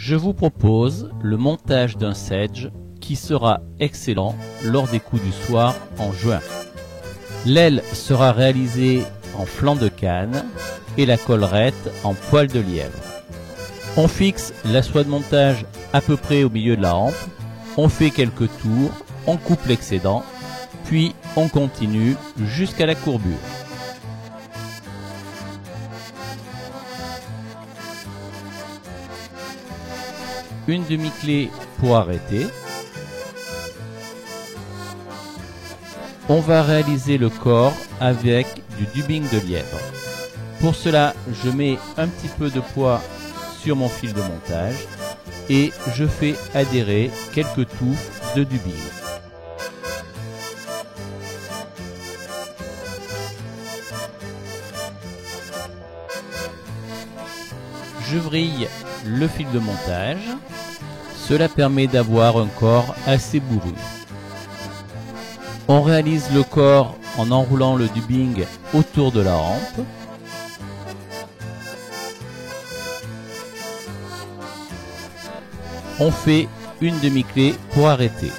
Je vous propose le montage d'un sedge qui sera excellent lors des coups du soir en juin. L'aile sera réalisée en flanc de canne et la collerette en poil de lièvre. On fixe la soie de montage à peu près au milieu de la hampe, on fait quelques tours, on coupe l'excédent, puis on continue jusqu'à la courbure. Une demi-clé pour arrêter. On va réaliser le corps avec du dubbing de lièvre. Pour cela, je mets un petit peu de poids sur mon fil de montage et je fais adhérer quelques touffes de dubbing. Je vrille le fil de montage. Cela permet d'avoir un corps assez bourru. On réalise le corps en enroulant le dubbing autour de la hampe. On fait une demi-clé pour arrêter.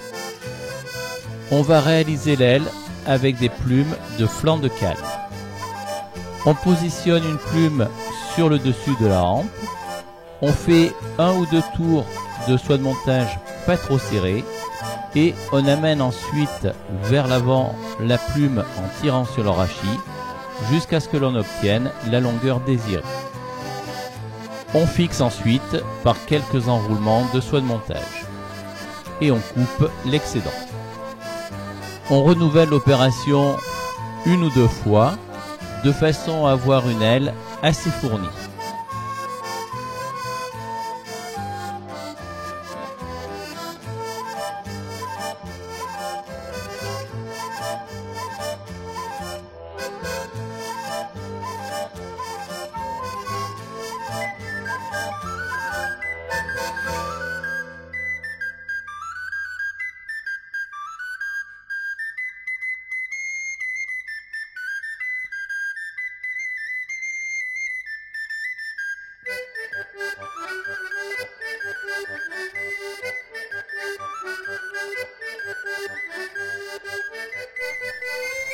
On va réaliser l'aile avec des plumes de flanc de canne. On positionne une plume sur le dessus de la hampe. On fait un ou deux tours de soie de montage pas trop serré et on amène ensuite vers l'avant la plume en tirant sur le rachis jusqu'à ce que l'on obtienne la longueur désirée. On fixe ensuite par quelques enroulements de soie de montage et on coupe l'excédent. On renouvelle l'opération une ou deux fois de façon à avoir une aile assez fournie.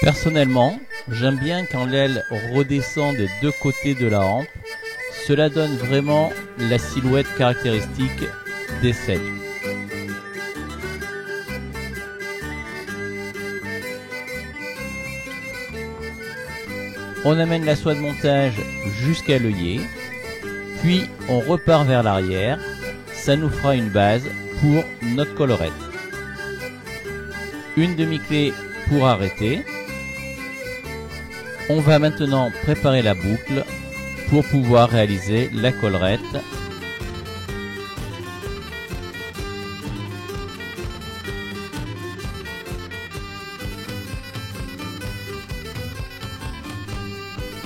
Personnellement, j'aime bien quand l'aile redescend des deux côtés de la hampe. Cela donne vraiment la silhouette caractéristique des sedges. On amène la soie de montage jusqu'à l'œillet, puis on repart vers l'arrière. Ça nous fera une base pour notre collerette. Une demi-clé pour arrêter. On va maintenant préparer la boucle pour pouvoir réaliser la collerette.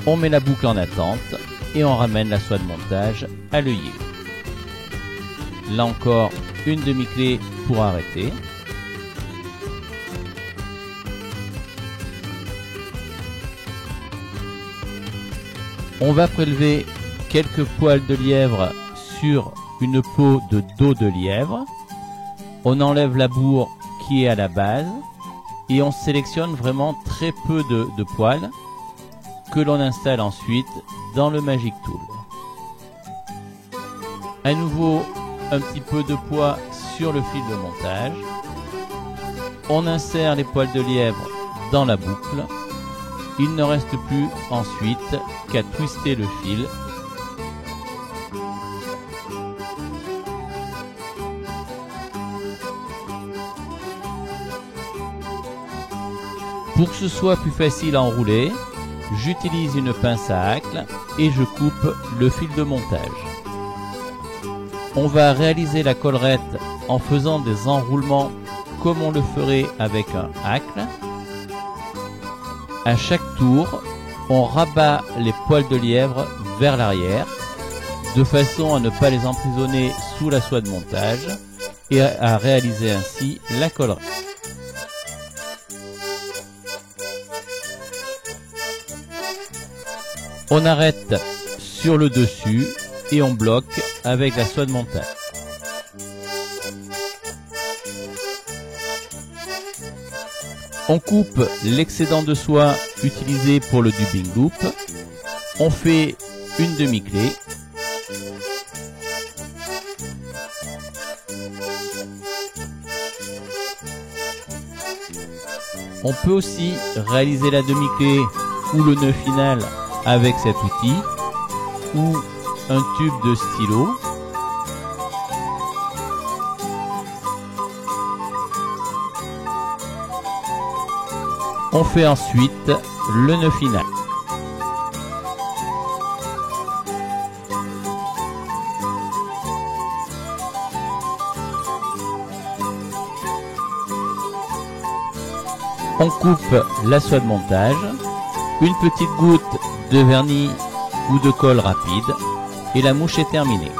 On met la boucle en attente et on ramène la soie de montage à l'œillet. Là encore, une demi-clé pour arrêter. On va prélever quelques poils de lièvre sur une peau de dos de lièvre. On enlève la bourre qui est à la base et on sélectionne vraiment très peu de poils que l'on installe ensuite dans le Magic Tool. À nouveau, un petit peu de poids sur le fil de montage. On insère les poils de lièvre dans la boucle. Il ne reste plus ensuite qu'à twister le fil. Pour que ce soit plus facile à enrouler, j'utilise une pince à hacle et je coupe le fil de montage. On va réaliser la collerette en faisant des enroulements comme on le ferait avec un hacle. À chaque tour, on rabat les poils de lièvre vers l'arrière de façon à ne pas les emprisonner sous la soie de montage et à réaliser ainsi la collerette. On arrête sur le dessus et on bloque avec la soie de montage. On coupe l'excédent de soie utilisé pour le dubbing loop. On fait une demi-clé. On peut aussi réaliser la demi-clé ou le nœud final avec cet outil ou un tube de stylo. On fait ensuite le nœud final. On coupe la soie de montage, une petite goutte de vernis ou de colle rapide et la mouche est terminée.